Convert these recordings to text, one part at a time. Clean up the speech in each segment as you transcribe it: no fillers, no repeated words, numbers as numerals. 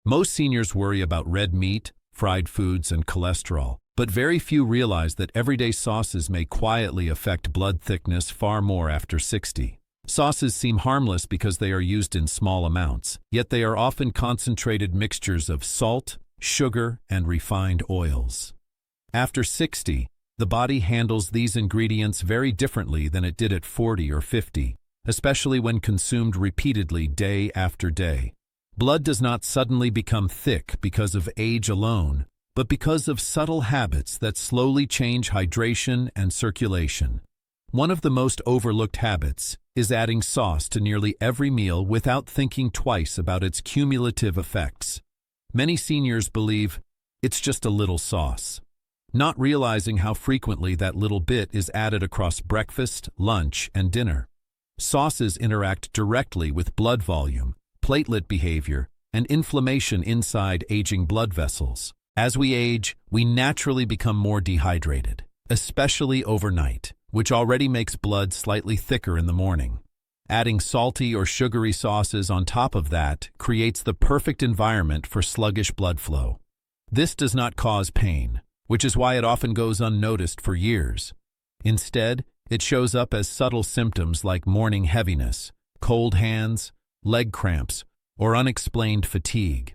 Most seniors worry about red meat, fried foods, and cholesterol, but very few realize that everyday sauces may quietly affect blood thickness far more after 60. Sauces seem harmless because they are used in small amounts, yet they are often concentrated mixtures of salt, sugar, and refined oils. After 60, the body handles these ingredients very differently than it did at 40 or 50, especially when consumed repeatedly day after day. Blood does not suddenly become thick because of age alone, but because of subtle habits that slowly change hydration and circulation. One of the most overlooked habits is adding sauce to nearly every meal without thinking twice about its cumulative effects. Many seniors believe it's just a little sauce, not realizing how frequently that little bit is added across breakfast, lunch, and dinner. Sauces interact directly with blood volume, platelet behavior, and inflammation inside aging blood vessels. As we age, we naturally become more dehydrated, especially overnight, which already makes blood slightly thicker in the morning. Adding salty or sugary sauces on top of that creates the perfect environment for sluggish blood flow. This does not cause pain, which is why it often goes unnoticed for years. Instead, it shows up as subtle symptoms like morning heaviness, cold hands, leg cramps, or unexplained fatigue.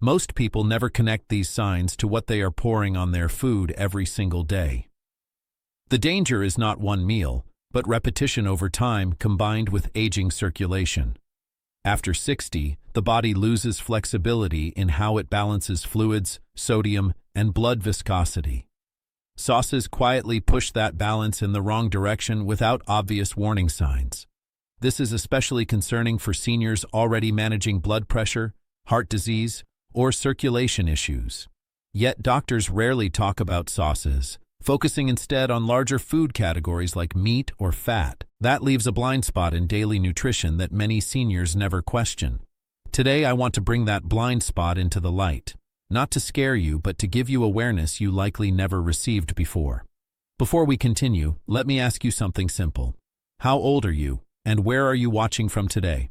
Most people never connect these signs to what they are pouring on their food every single day. The danger is not one meal, but repetition over time combined with aging circulation. After 60, the body loses flexibility in how it balances fluids, sodium, and blood viscosity. Sauces quietly push that balance in the wrong direction without obvious warning signs. This is especially concerning for seniors already managing blood pressure, heart disease, or circulation issues. Yet doctors rarely talk about sauces, focusing instead on larger food categories like meat or fat. That leaves a blind spot in daily nutrition that many seniors never question. Today I want to bring that blind spot into the light, not to scare you, but to give you awareness you likely never received before. Before we continue, let me ask you something simple. How old are you, and where are you watching from today?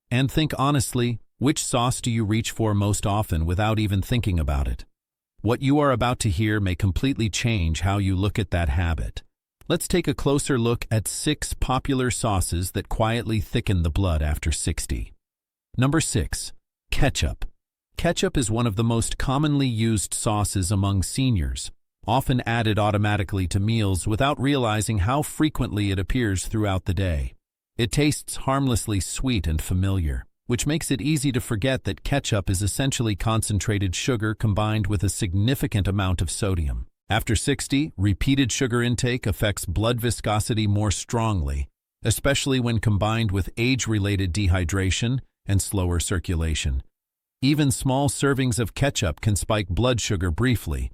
And think honestly, which sauce do you reach for most often without even thinking about it? What you are about to hear may completely change how you look at that habit. Let's take a closer look at 6 popular sauces that quietly thicken the blood after 60. Number 6. Ketchup. Ketchup is one of the most commonly used sauces among seniors, often added automatically to meals without realizing how frequently it appears throughout the day. It tastes harmlessly sweet and familiar, which makes it easy to forget that ketchup is essentially concentrated sugar combined with a significant amount of sodium. After 60, repeated sugar intake affects blood viscosity more strongly, especially when combined with age-related dehydration and slower circulation. Even small servings of ketchup can spike blood sugar briefly,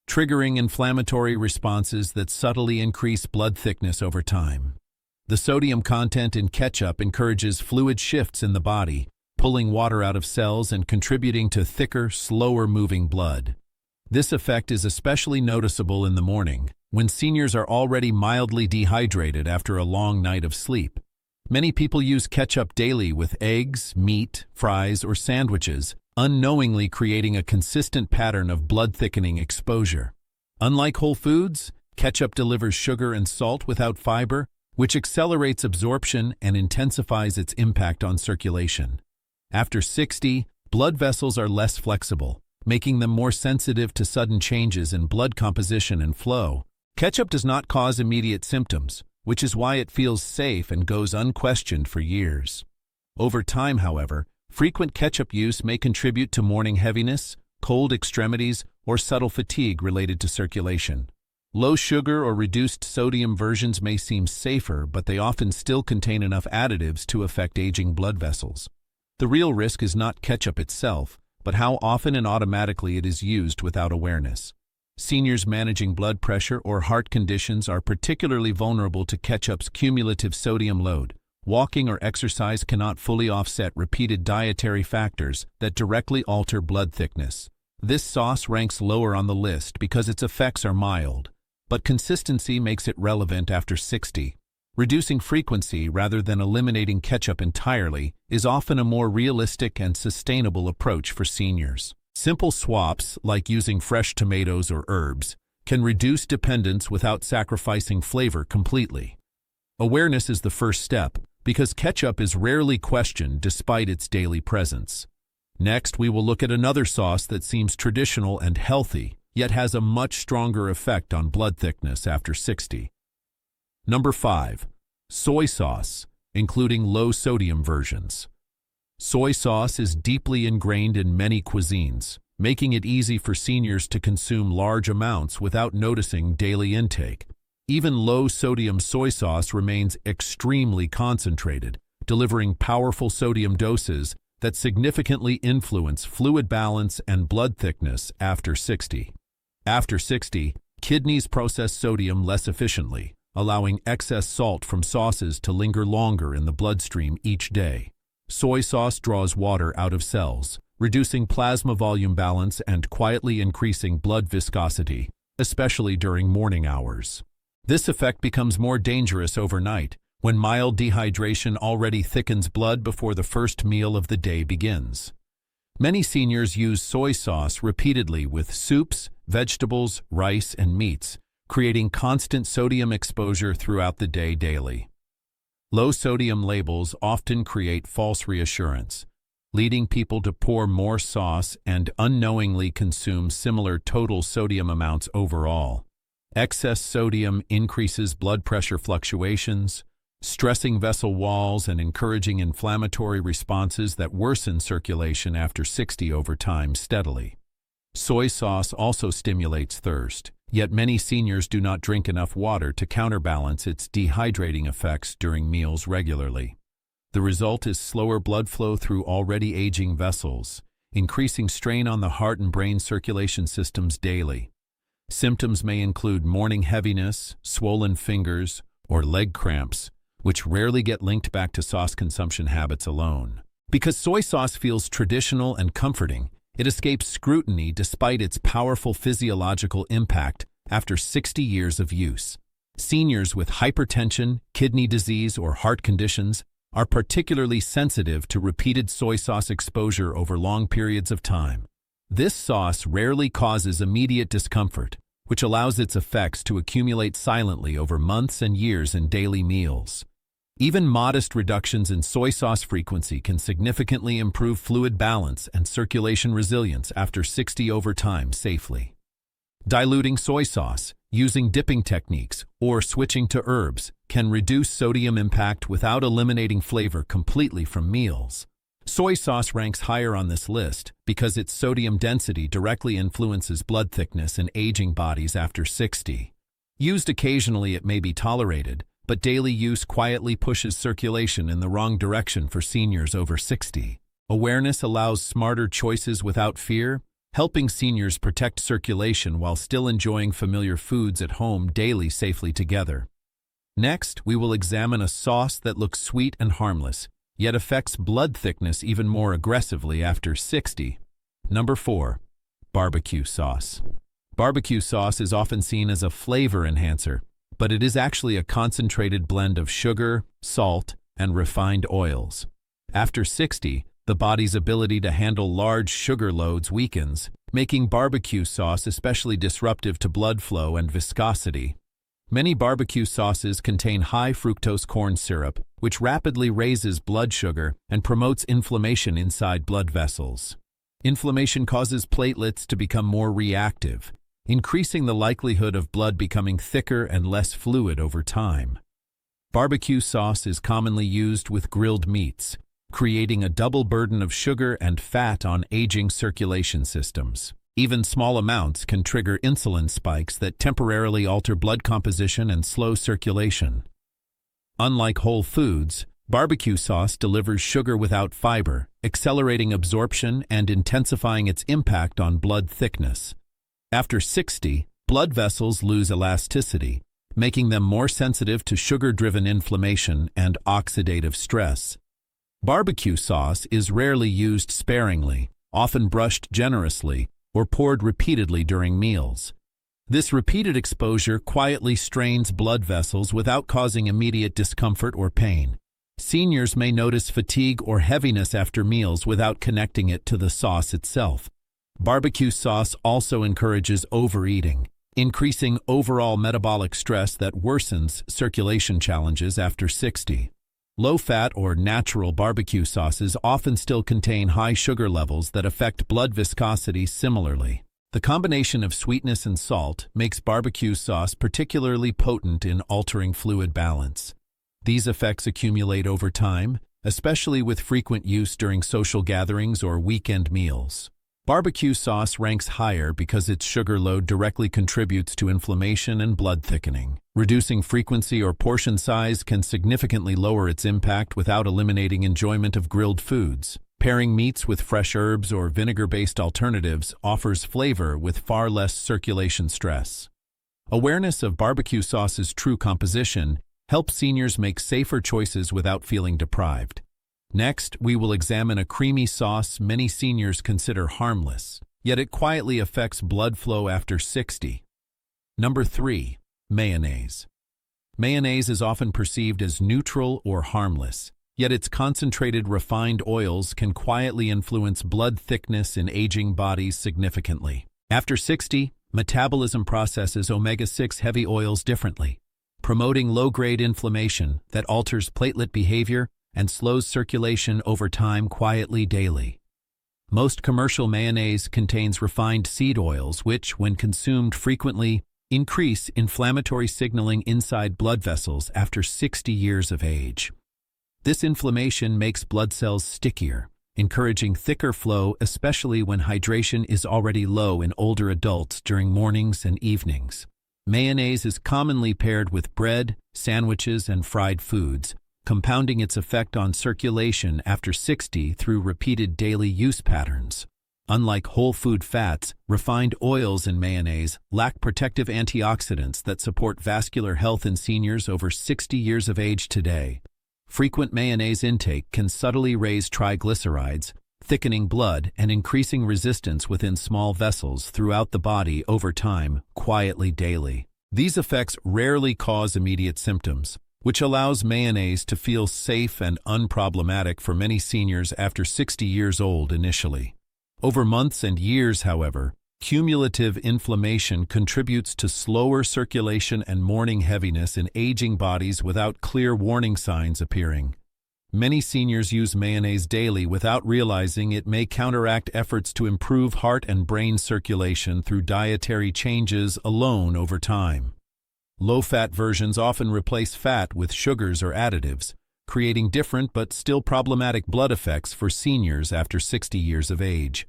triggering inflammatory responses that subtly increase blood thickness over time. The sodium content in ketchup encourages fluid shifts in the body, pulling water out of cells and contributing to thicker, slower-moving blood. This effect is especially noticeable in the morning, when seniors are already mildly dehydrated after a long night of sleep. Many people use ketchup daily with eggs, meat, fries, or sandwiches, unknowingly creating a consistent pattern of blood-thickening exposure. Unlike whole foods, ketchup delivers sugar and salt without fiber, which accelerates absorption and intensifies its impact on circulation. After 60, blood vessels are less flexible, making them more sensitive to sudden changes in blood composition and flow. Ketchup does not cause immediate symptoms, which is why it feels safe and goes unquestioned for years. Over time, however, frequent ketchup use may contribute to morning heaviness, cold extremities, or subtle fatigue related to circulation. Low sugar or reduced sodium versions may seem safer, but they often still contain enough additives to affect aging blood vessels. The real risk is not ketchup itself, but how often and automatically it is used without awareness. Seniors managing blood pressure or heart conditions are particularly vulnerable to ketchup's cumulative sodium load. Walking or exercise cannot fully offset repeated dietary factors that directly alter blood thickness. This sauce ranks lower on the list because its effects are mild, but consistency makes it relevant after 60. Reducing frequency rather than eliminating ketchup entirely is often a more realistic and sustainable approach for seniors. Simple swaps, like using fresh tomatoes or herbs, can reduce dependence without sacrificing flavor completely. Awareness is the first step, because ketchup is rarely questioned despite its daily presence. Next, we will look at another sauce that seems traditional and healthy, yet has a much stronger effect on blood thickness after 60. Number 5. Soy sauce, including low-sodium versions. Soy sauce is deeply ingrained in many cuisines, making it easy for seniors to consume large amounts without noticing daily intake. Even low-sodium soy sauce remains extremely concentrated, delivering powerful sodium doses that significantly influence fluid balance and blood thickness after 60. After 60, kidneys process sodium less efficiently, allowing excess salt from sauces to linger longer in the bloodstream each day. Soy sauce draws water out of cells, reducing plasma volume balance and quietly increasing blood viscosity, especially during morning hours. This effect becomes more dangerous overnight, when mild dehydration already thickens blood before the first meal of the day begins. Many seniors use soy sauce repeatedly with soups, vegetables, rice, and meats, creating constant sodium exposure throughout the day daily. Low-sodium labels often create false reassurance, leading people to pour more sauce and unknowingly consume similar total sodium amounts overall. Excess sodium increases blood pressure fluctuations, stressing vessel walls and encouraging inflammatory responses that worsen circulation after 60 over time steadily. Soy sauce also stimulates thirst, yet many seniors do not drink enough water to counterbalance its dehydrating effects during meals regularly. The result is slower blood flow through already aging vessels, increasing strain on the heart and brain circulation systems daily. Symptoms may include morning heaviness, swollen fingers, or leg cramps, which rarely get linked back to sauce consumption habits alone. Because soy sauce feels traditional and comforting, it escapes scrutiny despite its powerful physiological impact after 60 years of use. Seniors with hypertension, kidney disease, or heart conditions are particularly sensitive to repeated soy sauce exposure over long periods of time. This sauce rarely causes immediate discomfort, which allows its effects to accumulate silently over months and years in daily meals. Even modest reductions in soy sauce frequency can significantly improve fluid balance and circulation resilience after 60 over time safely. Diluting soy sauce, using dipping techniques, or switching to herbs can reduce sodium impact without eliminating flavor completely from meals. Soy sauce ranks higher on this list because its sodium density directly influences blood thickness in aging bodies after 60. Used occasionally, it may be tolerated, but daily use quietly pushes circulation in the wrong direction for seniors over 60. Awareness allows smarter choices without fear, helping seniors protect circulation while still enjoying familiar foods at home daily safely together. Next, we will examine a sauce that looks sweet and harmless, yet affects blood thickness even more aggressively after 60. Number 4. Barbecue sauce. Barbecue sauce is often seen as a flavor enhancer, but it is actually a concentrated blend of sugar, salt, and refined oils. After 60, the body's ability to handle large sugar loads weakens, making barbecue sauce especially disruptive to blood flow and viscosity. Many barbecue sauces contain high fructose corn syrup, which rapidly raises blood sugar and promotes inflammation inside blood vessels. Inflammation causes platelets to become more reactive, increasing the likelihood of blood becoming thicker and less fluid over time. Barbecue sauce is commonly used with grilled meats, creating a double burden of sugar and fat on aging circulation systems. Even small amounts can trigger insulin spikes that temporarily alter blood composition and slow circulation. Unlike whole foods, barbecue sauce delivers sugar without fiber, accelerating absorption and intensifying its impact on blood thickness. After 60, blood vessels lose elasticity, making them more sensitive to sugar-driven inflammation and oxidative stress. Barbecue sauce is rarely used sparingly, often brushed generously, or poured repeatedly during meals. This repeated exposure quietly strains blood vessels without causing immediate discomfort or pain. Seniors may notice fatigue or heaviness after meals without connecting it to the sauce itself. Barbecue sauce also encourages overeating, increasing overall metabolic stress that worsens circulation challenges after 60. Low-fat or natural barbecue sauces often still contain high sugar levels that affect blood viscosity similarly. The combination of sweetness and salt makes barbecue sauce particularly potent in altering fluid balance. These effects accumulate over time, especially with frequent use during social gatherings or weekend meals. Barbecue sauce ranks higher because its sugar load directly contributes to inflammation and blood thickening. Reducing frequency or portion size can significantly lower its impact without eliminating enjoyment of grilled foods. Pairing meats with fresh herbs or vinegar-based alternatives offers flavor with far less circulation stress. Awareness of barbecue sauce's true composition helps seniors make safer choices without feeling deprived. Next, we will examine a creamy sauce many seniors consider harmless, yet it quietly affects blood flow after 60. Number 3. Mayonnaise. Mayonnaise is often perceived as neutral or harmless, yet its concentrated refined oils can quietly influence blood thickness in aging bodies significantly. After 60, metabolism processes omega-6 heavy oils differently, promoting low-grade inflammation that alters platelet behavior and slows circulation over time quietly daily. Most commercial mayonnaise contains refined seed oils which, when consumed frequently, increase inflammatory signaling inside blood vessels after 60 years of age. This inflammation makes blood cells stickier, encouraging thicker flow, especially when hydration is already low in older adults during mornings and evenings. Mayonnaise is commonly paired with bread, sandwiches, and fried foods, compounding its effect on circulation after 60 through repeated daily use patterns. Unlike whole food fats, refined oils in mayonnaise lack protective antioxidants that support vascular health in seniors over 60 years of age today. Frequent mayonnaise intake can subtly raise triglycerides, thickening blood and increasing resistance within small vessels throughout the body over time, quietly daily. These effects rarely cause immediate symptoms, which allows mayonnaise to feel safe and unproblematic for many seniors after 60 years old initially. Over months and years, however, cumulative inflammation contributes to slower circulation and morning heaviness in aging bodies without clear warning signs appearing. Many seniors use mayonnaise daily without realizing it may counteract efforts to improve heart and brain circulation through dietary changes alone over time. Low-fat versions often replace fat with sugars or additives, creating different but still problematic blood effects for seniors after 60 years of age.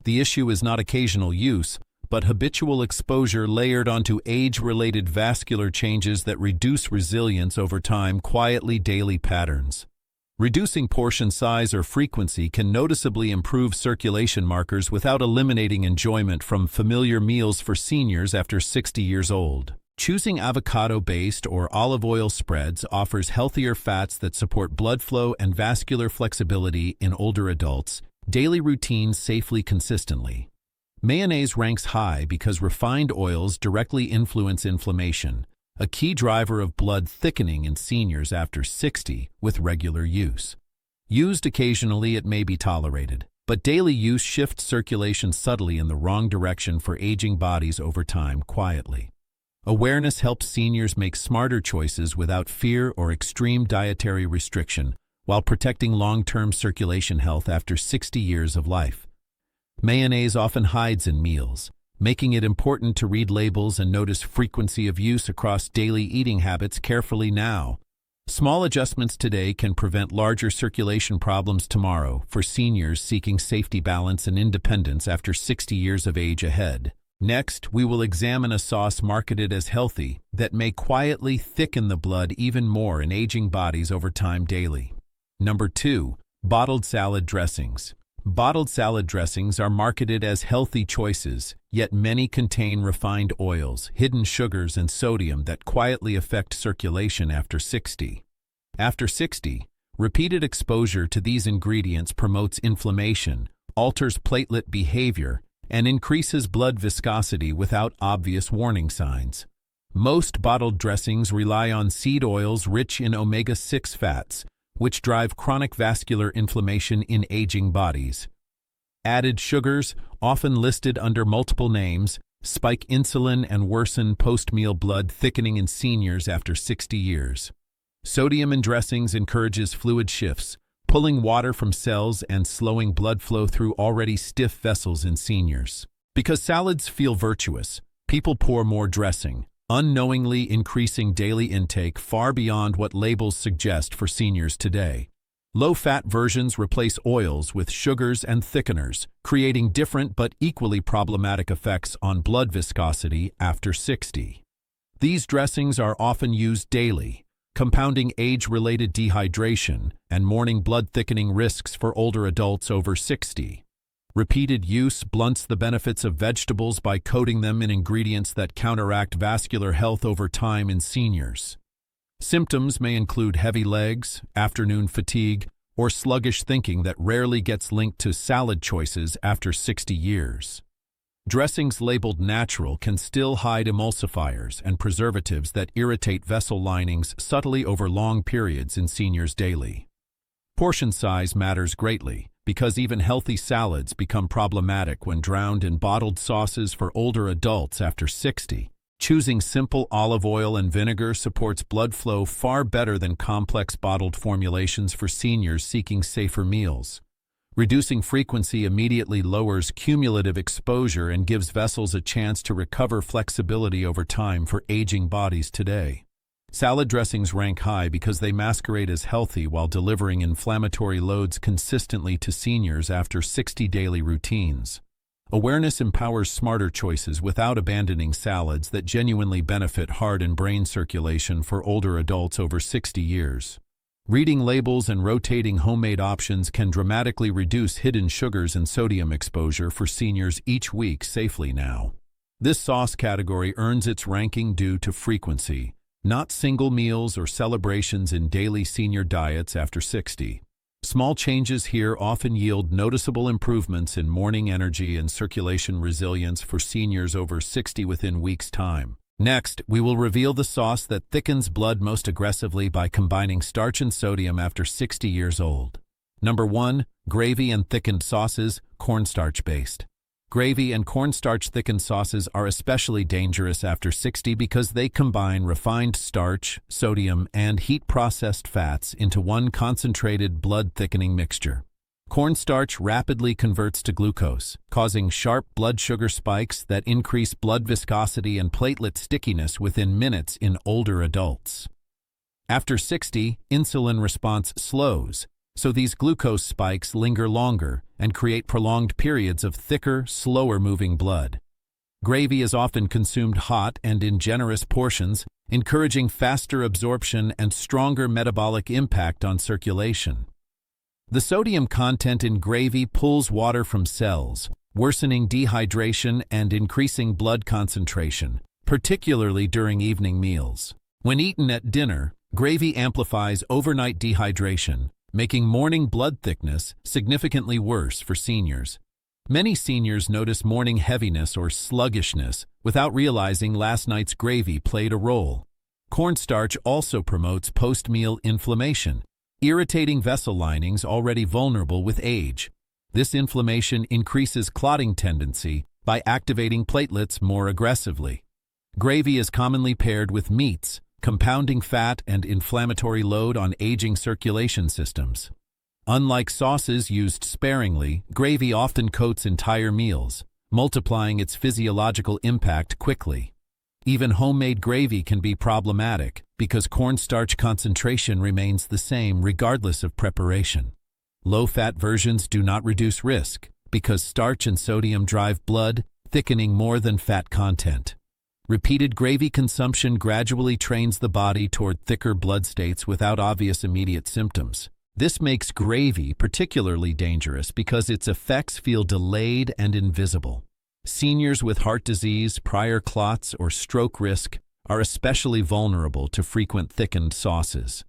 The issue is not occasional use, but habitual exposure layered onto age-related vascular changes that reduce resilience over time, quietly daily patterns. Reducing portion size or frequency can noticeably improve circulation markers without eliminating enjoyment from familiar meals for seniors after 60 years old. Choosing avocado-based or olive oil spreads offers healthier fats that support blood flow and vascular flexibility in older adults. Daily routines safely consistently. Mayonnaise ranks high because refined oils directly influence inflammation, a key driver of blood thickening in seniors after 60 with regular use. Used occasionally, it may be tolerated, but daily use shifts circulation subtly in the wrong direction for aging bodies over time quietly. Awareness helps seniors make smarter choices without fear or extreme dietary restriction, while protecting long-term circulation health after 60 years of life. Mayonnaise often hides in meals, making it important to read labels and notice frequency of use across daily eating habits carefully now. Small adjustments today can prevent larger circulation problems tomorrow for seniors seeking safety, balance, and independence after 60 years of age ahead. Next, we will examine a sauce marketed as healthy that may quietly thicken the blood even more in aging bodies over time daily. Number 2. Bottled salad dressings. Bottled salad dressings are marketed as healthy choices, yet many contain refined oils, hidden sugars, and sodium that quietly affect circulation after 60. After 60, repeated exposure to these ingredients promotes inflammation, alters platelet behavior, and increases blood viscosity without obvious warning signs. Most bottled dressings rely on seed oils rich in omega-6 fats, which drive chronic vascular inflammation in aging bodies. Added sugars, often listed under multiple names, spike insulin and worsen post-meal blood thickening in seniors after 60 years. Sodium in dressings encourages fluid shifts, pulling water from cells and slowing blood flow through already stiff vessels in seniors. Because salads feel virtuous, people pour more dressing, unknowingly increasing daily intake far beyond what labels suggest for seniors today. Low-fat versions replace oils with sugars and thickeners, creating different but equally problematic effects on blood viscosity after 60. These dressings are often used daily, compounding age-related dehydration and morning blood thickening risks for older adults over 60. Repeated use blunts the benefits of vegetables by coating them in ingredients that counteract vascular health over time in seniors. Symptoms may include heavy legs, afternoon fatigue, or sluggish thinking that rarely gets linked to salad choices after 60 years. Dressings labeled natural can still hide emulsifiers and preservatives that irritate vessel linings subtly over long periods in seniors daily. Portion size matters greatly, because even healthy salads become problematic when drowned in bottled sauces for older adults after 60. Choosing simple olive oil and vinegar supports blood flow far better than complex bottled formulations for seniors seeking safer meals. Reducing frequency immediately lowers cumulative exposure and gives vessels a chance to recover flexibility over time for aging bodies today. Salad dressings rank high because they masquerade as healthy while delivering inflammatory loads consistently to seniors after 60 daily routines. Awareness empowers smarter choices without abandoning salads that genuinely benefit heart and brain circulation for older adults over 60 years. Reading labels and rotating homemade options can dramatically reduce hidden sugars and sodium exposure for seniors each week safely now. This sauce category earns its ranking due to frequency, not single meals or celebrations in daily senior diets after 60. Small changes here often yield noticeable improvements in morning energy and circulation resilience for seniors over 60 within weeks' time. Next, we will reveal the sauce that thickens blood most aggressively by combining starch and sodium after 60 years old. Number 1. Gravy and thickened sauces, cornstarch-based. Gravy and cornstarch thickened sauces are especially dangerous after 60 because they combine refined starch, sodium, and heat-processed fats into one concentrated blood-thickening mixture. Cornstarch rapidly converts to glucose, causing sharp blood sugar spikes that increase blood viscosity and platelet stickiness within minutes in older adults. After 60, insulin response slows, so these glucose spikes linger longer and create prolonged periods of thicker, slower-moving blood. Gravy is often consumed hot and in generous portions, encouraging faster absorption and stronger metabolic impact on circulation. The sodium content in gravy pulls water from cells, worsening dehydration and increasing blood concentration, particularly during evening meals. When eaten at dinner, gravy amplifies overnight dehydration, making morning blood thickness significantly worse for seniors. Many seniors notice morning heaviness or sluggishness without realizing last night's gravy played a role. Cornstarch also promotes post-meal inflammation, irritating vessel linings already vulnerable with age. This inflammation increases clotting tendency by activating platelets more aggressively. Gravy is commonly paired with meats, compounding fat and inflammatory load on aging circulation systems. Unlike sauces used sparingly, gravy often coats entire meals, multiplying its physiological impact quickly. Even homemade gravy can be problematic because cornstarch concentration remains the same regardless of preparation. Low-fat versions do not reduce risk because starch and sodium drive blood thickening more than fat content. Repeated gravy consumption gradually trains the body toward thicker blood states without obvious immediate symptoms. This makes gravy particularly dangerous because its effects feel delayed and invisible. Seniors with heart disease, prior clots, or stroke risk are especially vulnerable to frequent thickened sauces.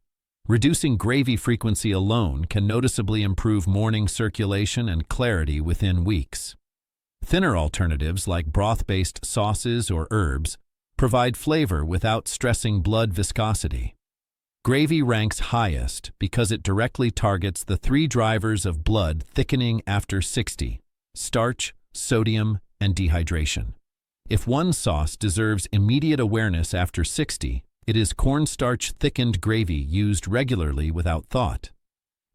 Reducing gravy frequency alone can noticeably improve morning circulation and clarity within weeks. Thinner alternatives like broth-based sauces or herbs provide flavor without stressing blood viscosity. Gravy ranks highest because it directly targets the three drivers of blood thickening after 60: starch, sodium, and dehydration. If one sauce deserves immediate awareness after 60, it is cornstarch thickened gravy used regularly without thought.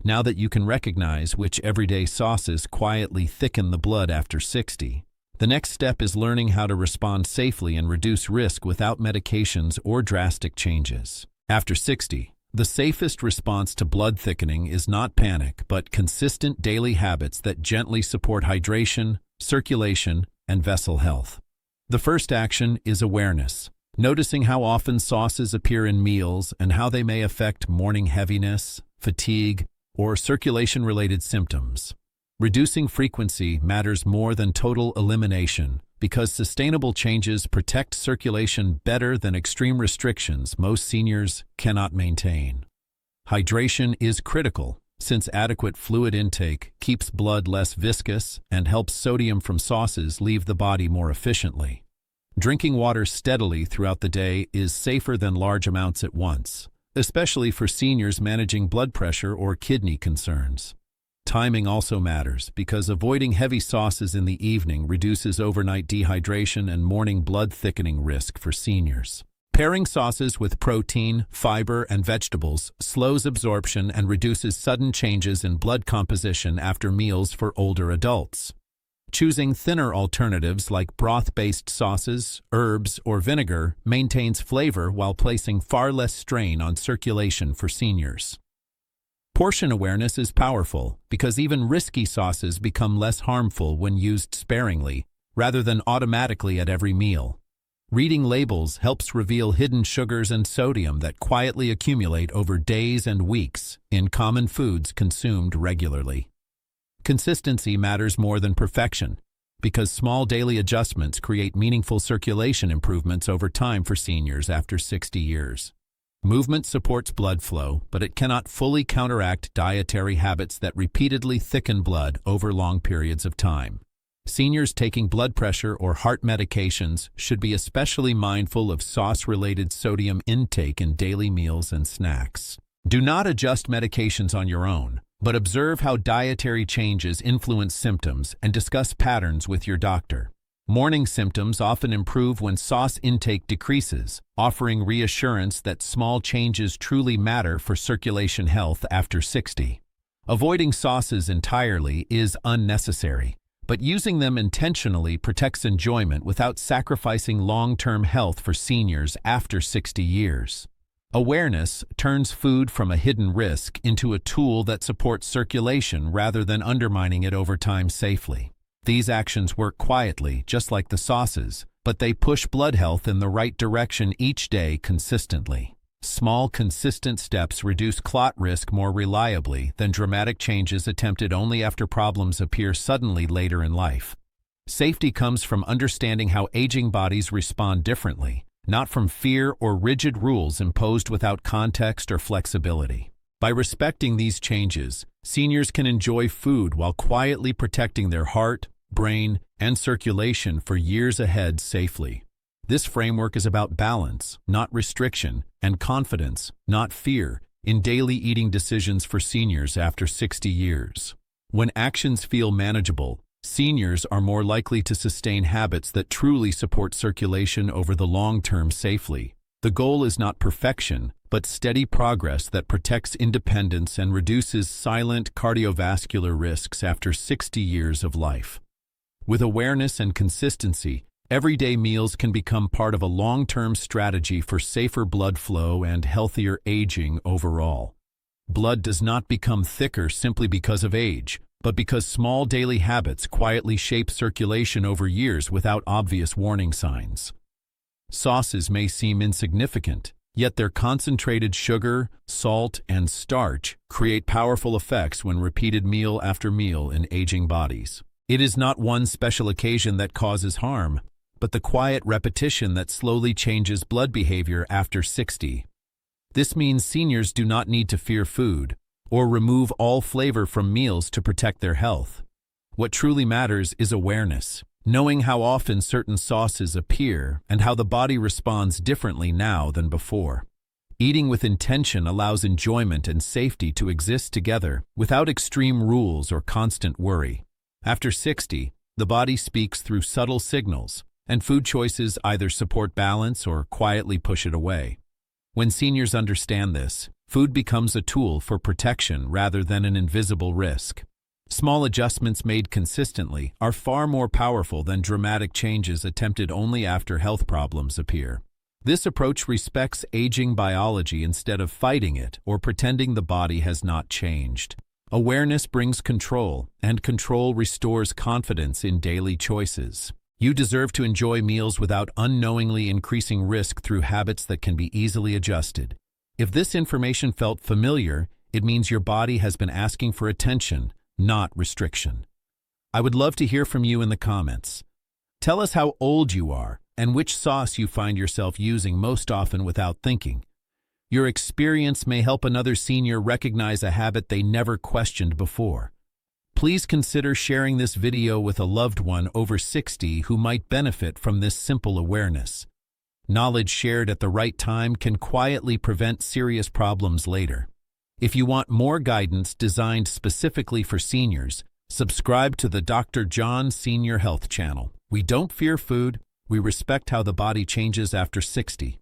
Now that you can recognize which everyday sauces quietly thicken the blood after 60, the next step is learning how to respond safely and reduce risk without medications or drastic changes. After 60, the safest response to blood thickening is not panic, but consistent daily habits that gently support hydration, circulation, and vessel health. The first action is awareness, noticing how often sauces appear in meals and how they may affect morning heaviness, fatigue, or circulation-related symptoms. Reducing frequency matters more than total elimination because sustainable changes protect circulation better than extreme restrictions most seniors cannot maintain. Hydration is critical, since adequate fluid intake keeps blood less viscous and helps sodium from sauces leave the body more efficiently. Drinking water steadily throughout the day is safer than large amounts at once, especially for seniors managing blood pressure or kidney concerns. Timing also matters because avoiding heavy sauces in the evening reduces overnight dehydration and morning blood thickening risk for seniors. Pairing sauces with protein, fiber, and vegetables slows absorption and reduces sudden changes in blood composition after meals for older adults. Choosing thinner alternatives like broth-based sauces, herbs, or vinegar maintains flavor while placing far less strain on circulation for seniors. Portion awareness is powerful because even risky sauces become less harmful when used sparingly, rather than automatically at every meal. Reading labels helps reveal hidden sugars and sodium that quietly accumulate over days and weeks in common foods consumed regularly. Consistency matters more than perfection because small daily adjustments create meaningful circulation improvements over time for seniors after 60 years. Movement supports blood flow, but it cannot fully counteract dietary habits that repeatedly thicken blood over long periods of time. Seniors taking blood pressure or heart medications should be especially mindful of sauce-related sodium intake in daily meals and snacks. Do not adjust medications on your own, but observe how dietary changes influence symptoms and discuss patterns with your doctor. Morning symptoms often improve when sauce intake decreases, offering reassurance that small changes truly matter for circulation health after 60. Avoiding sauces entirely is unnecessary, but using them intentionally protects enjoyment without sacrificing long-term health for seniors after 60 years. Awareness turns food from a hidden risk into a tool that supports circulation rather than undermining it over time safely. These actions work quietly, just like the sauces, but they push blood health in the right direction each day consistently. Small, consistent steps reduce clot risk more reliably than dramatic changes attempted only after problems appear suddenly later in life. Safety comes from understanding how aging bodies respond differently, not from fear or rigid rules imposed without context or flexibility. By respecting these changes, seniors can enjoy food while quietly protecting their heart, brain, and circulation for years ahead safely. This framework is about balance, not restriction, and confidence, not fear, in daily eating decisions for seniors after 60 years. When actions feel manageable, seniors are more likely to sustain habits that truly support circulation over the long term safely. The goal is not perfection, but steady progress that protects independence and reduces silent cardiovascular risks after 60 years of life. With awareness and consistency, everyday meals can become part of a long-term strategy for safer blood flow and healthier aging overall. Blood does not become thicker simply because of age, but because small daily habits quietly shape circulation over years without obvious warning signs. Sauces may seem insignificant, yet their concentrated sugar, salt, and starch create powerful effects when repeated meal after meal in aging bodies. It is not one special occasion that causes harm, but the quiet repetition that slowly changes blood behavior after 60. This means seniors do not need to fear food or remove all flavor from meals to protect their health. What truly matters is awareness, knowing how often certain sauces appear and how the body responds differently now than before. Eating with intention allows enjoyment and safety to exist together without extreme rules or constant worry. After 60, the body speaks through subtle signals, and food choices either support balance or quietly push it away. When seniors understand this, food becomes a tool for protection rather than an invisible risk. Small adjustments made consistently are far more powerful than dramatic changes attempted only after health problems appear. This approach respects aging biology instead of fighting it or pretending the body has not changed. Awareness brings control, and control restores confidence in daily choices. You deserve to enjoy meals without unknowingly increasing risk through habits that can be easily adjusted. If this information felt familiar, it means your body has been asking for attention, not restriction. I would love to hear from you in the comments. Tell us how old you are and which sauce you find yourself using most often without thinking. Your experience may help another senior recognize a habit they never questioned before. Please consider sharing this video with a loved one over 60 who might benefit from this simple awareness. Knowledge shared at the right time can quietly prevent serious problems later. If you want more guidance designed specifically for seniors, subscribe to the Dr. John Senior Health channel. We don't fear food, we respect how the body changes after 60.